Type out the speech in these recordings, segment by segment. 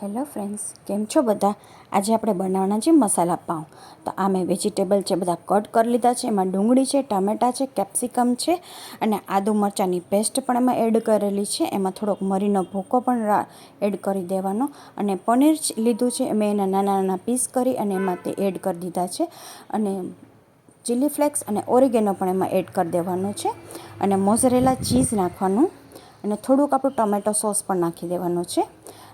Hello friends, કેમ છો બધા? આજે આપણે બનાવવાના છે મસાલા પાઉં. તો આ મેં વેજીટેબલ છે બધા કટ કરી લીધા છે. એમાં ડુંગળી છે, ટામેટાં છે, કેપ્સિકમ છે અને આદુ મરચાંની પેસ્ટ પણ એમાં એડ કરેલી છે. એમાં થોડોક મરીનો ભૂકો પણ એડ કરી દેવાનો અને પનીર લીધું છે. મેં એના નાના નાના પીસ કરી અને એમાં તે એડ કરી દીધા છે અને ચીલી ફ્લેક્સ અને ઓરિગેનો પણ એમાં એડ કરી દેવાનો છે અને મોઝરેલા ચીઝ નાખવાનું અને થોડુંક આપણું ટમેટો સોસ પણ નાખી દેવાનું છે.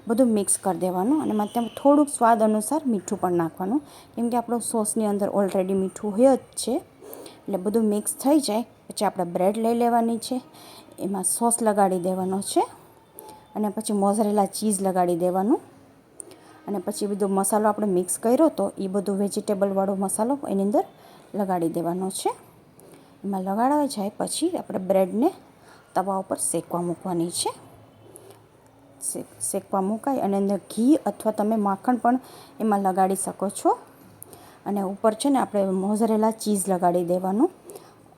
બધું મિક્સ કરી દેવાનું અને એમાં ત્યાં થોડુંક સ્વાદ અનુસાર મીઠું પણ નાખવાનું, કેમ કે આપણું સોસની અંદર ઓલરેડી મીઠું હોય જ છે. એટલે બધું મિક્સ થઈ જાય પછી આપણે બ્રેડ લઈ લેવાની છે, એમાં સોસ લગાડી દેવાનો છે અને પછી મોઝરેલા ચીઝ લગાડી દેવાનું અને પછી બધો મસાલો આપણે મિક્સ કર્યો તો એ બધું વેજીટેબલવાળો મસાલો એની અંદર લગાડી દેવાનો છે. એમાં લગાડવા જાય પછી આપણે બ્રેડને તવા ઉપર શેકવા મૂકવાની છે. શેકવા મુકાય અને અંદર ઘી અથવા તમે માખણ પણ એમાં લગાડી શકો છો અને ઉપર છે ને આપણે મોઝરેલા ચીઝ લગાડી દેવાનું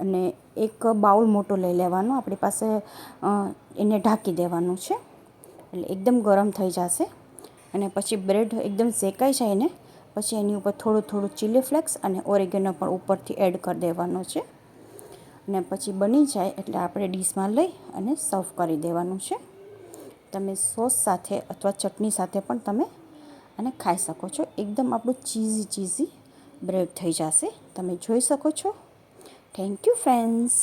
અને એક બાઉલ મોટો લઈ લેવાનો આપણી પાસે, એને ઢાંકી દેવાનું છે એટલે એકદમ ગરમ થઈ જશે અને પછી બ્રેડ એકદમ શેકાઈ જાય ને પછી એની ઉપર થોડું થોડું ચીલી ફ્લેક્સ અને ઓરિગેનો પણ ઉપરથી એડ કરી દેવાનો છે અને પછી બની જાય એટલે આપણે ડીશમાં લઈ અને સર્વ કરી દેવાનું છે. તમે સોસ સાથે અથવા ચટણી સાથે પણ તમે આને ખાઈ શકો છો. એકદમ આપણું ચીઝી બ્રેડ થઈ જશે. તમે જોઈ શકો છો. Thank you friends.